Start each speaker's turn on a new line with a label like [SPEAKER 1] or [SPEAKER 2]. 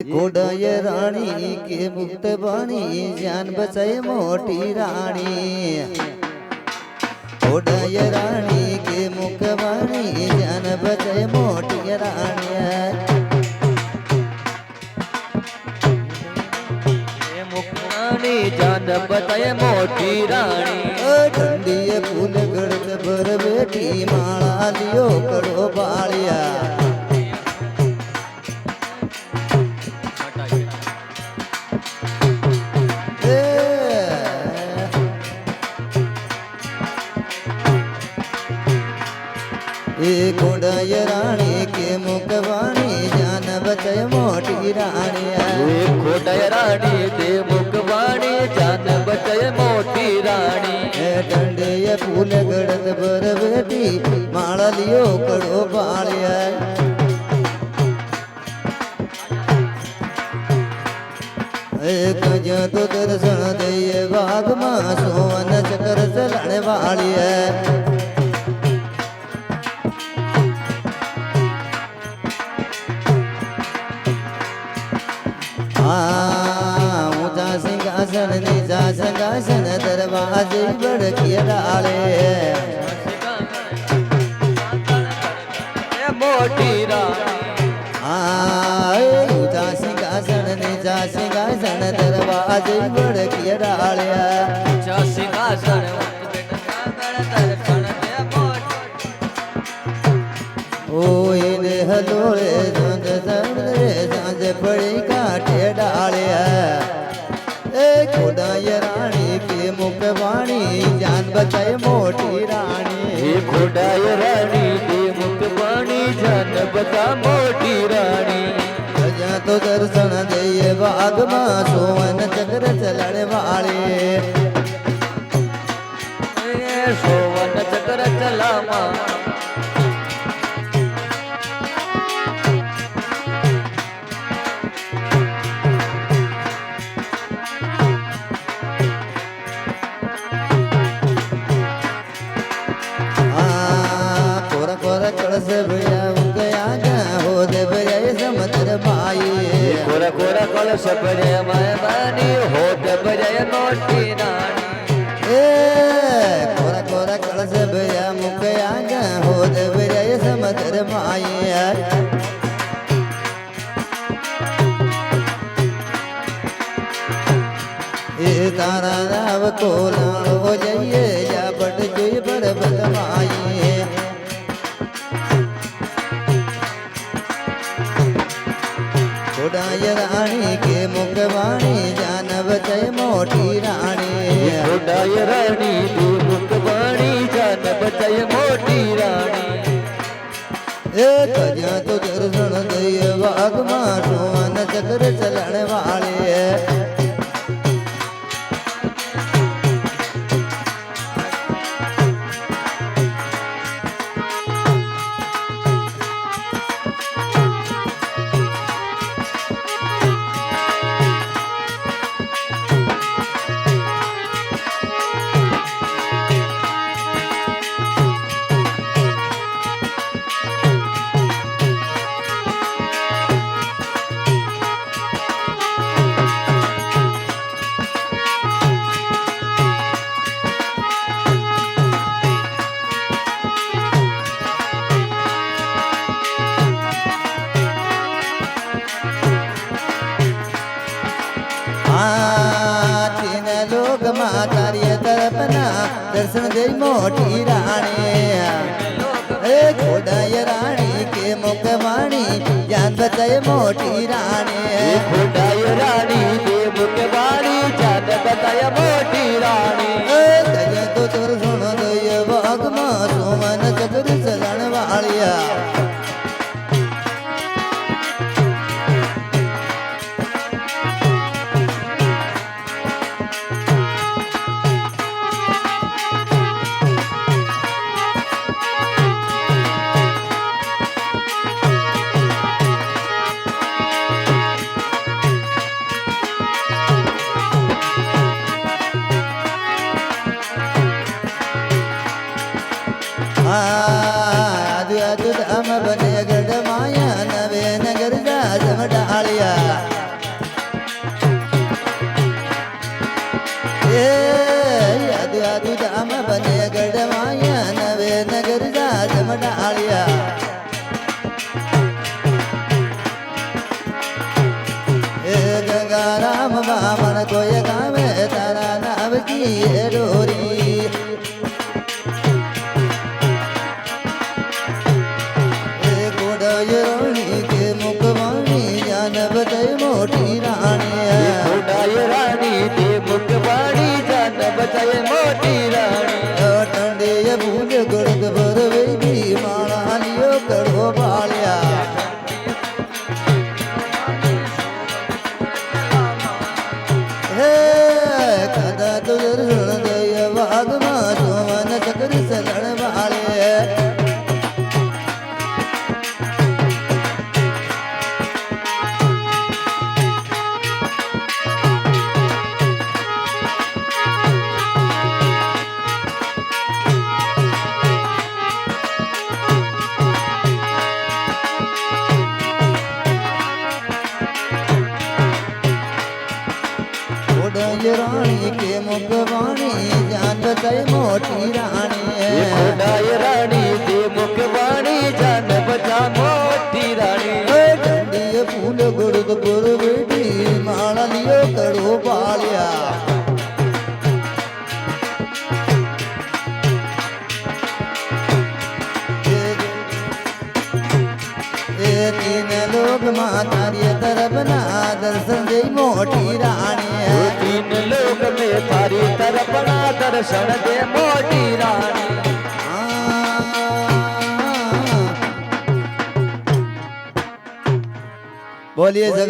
[SPEAKER 1] घोड़ाय रानी के मुक्त बाणी जान बचाए मोटी रानी। घोड़ाय रानी के मुक्त बाणी जान बचाए मोटी रानी।
[SPEAKER 2] जान बताए मोटी रानी।
[SPEAKER 1] ठंडी फूल गढ़ भर बेटी माला लियो कड़ो बालिया। घोड़ाय रानी के मुखवाणी जान बचाए मोटी रानी।
[SPEAKER 2] घोड़ाय रानी के मुखवाणी जान बचाए मोटी रानी।
[SPEAKER 1] डंडे फूल गड़त भर बेटी माला लियो कड़ो बालिया। कजो तो दर्शन दे बाग मां सोवन चक्र चलाने वाली है। ऊंचा सिंहासन नीचा सिंहासन दरवाजे बड़किया डाले।
[SPEAKER 2] मोटी रानी।
[SPEAKER 1] ऊंचा सिंहासन नीचा सिंहासन दरवाजे बड़किया डाले।
[SPEAKER 2] ऊंचा सिंहासन
[SPEAKER 1] ओ इने हलोले सांझ सांझे सांझ पड़ी काटे डाले। घोड़ाय रानी के मुखवाणी जान बचाए मोटी रानी।
[SPEAKER 2] घोड़ाय रानी के मुखवाणी जान बता मोटी रानी।
[SPEAKER 1] भजा तो दर्शन दे बाग मां सोवन चक्र चलने वाले।
[SPEAKER 2] सोवन चक्र चला मां।
[SPEAKER 1] कलश भैया गया हो दे भैया समुद्र माई।
[SPEAKER 2] कोरा कोरा कलश भैया माय बानी हो दे भैया मोटी रानी।
[SPEAKER 1] कोरा कोरा कलश भैया मुखया हो दे भैया समुद्र माई। तारा राव को लाड़ो जाइए या बड़ जोई बड़ बदमाई। घोड़ाय रानी के मुखवाणी जान बचाए मोटी रानी।
[SPEAKER 2] घोड़ाय रानी के मुखवाणी जान बचाए मोटी रानी।
[SPEAKER 1] कजा तो दर्शन दे बाग मां सोवन चक्र चलने वाले। तीन लोग मातारिय तरपना दर्शन दे मोटी रानी। घोड़ाय रानी के मुखवाणी जान बचाए मोटी रानी।
[SPEAKER 2] घोड़ाय रानी के मुखवाणी जान बचाए मोटी रानी।
[SPEAKER 1] कजे तो दर्शन दे बाग मां सोवन चक्र चलन वालिया। બામણ કોઈ ગામે તારા નાવકી એ ડોરી એ ગોડાય રાણી કે મુખવાણી જાન બતાય મોટી રાણી
[SPEAKER 2] ખોડાય રાણી તે મુખવાણી જાન બચાય મોટી રાણી
[SPEAKER 1] ઠંડીએ ભૂલ ગળદ ભરવેલી માળા લિયો કડવો પાળ્યા હે કદા તો દર્શન દય વાગમાં સોવન ચક્ર સલણ વાળે ખોડાય રાણી કે મુખવાણી જાન બતાય મોટી રાણી
[SPEAKER 2] ખોડાય રાણી તે મુખવાણી જાન બચા મોટી રાણી
[SPEAKER 1] ઠંડીએ ફૂલ ગળદ ભરવેલી માળા લિયો કડવો પાળ્યા એ તીન લોકમાં તારી તરફના દર્શન જઈ મોટી રાણી
[SPEAKER 2] તીન લોક મેં તારી તરફના દર્શન દે મોટી રાણી
[SPEAKER 1] બોલીએ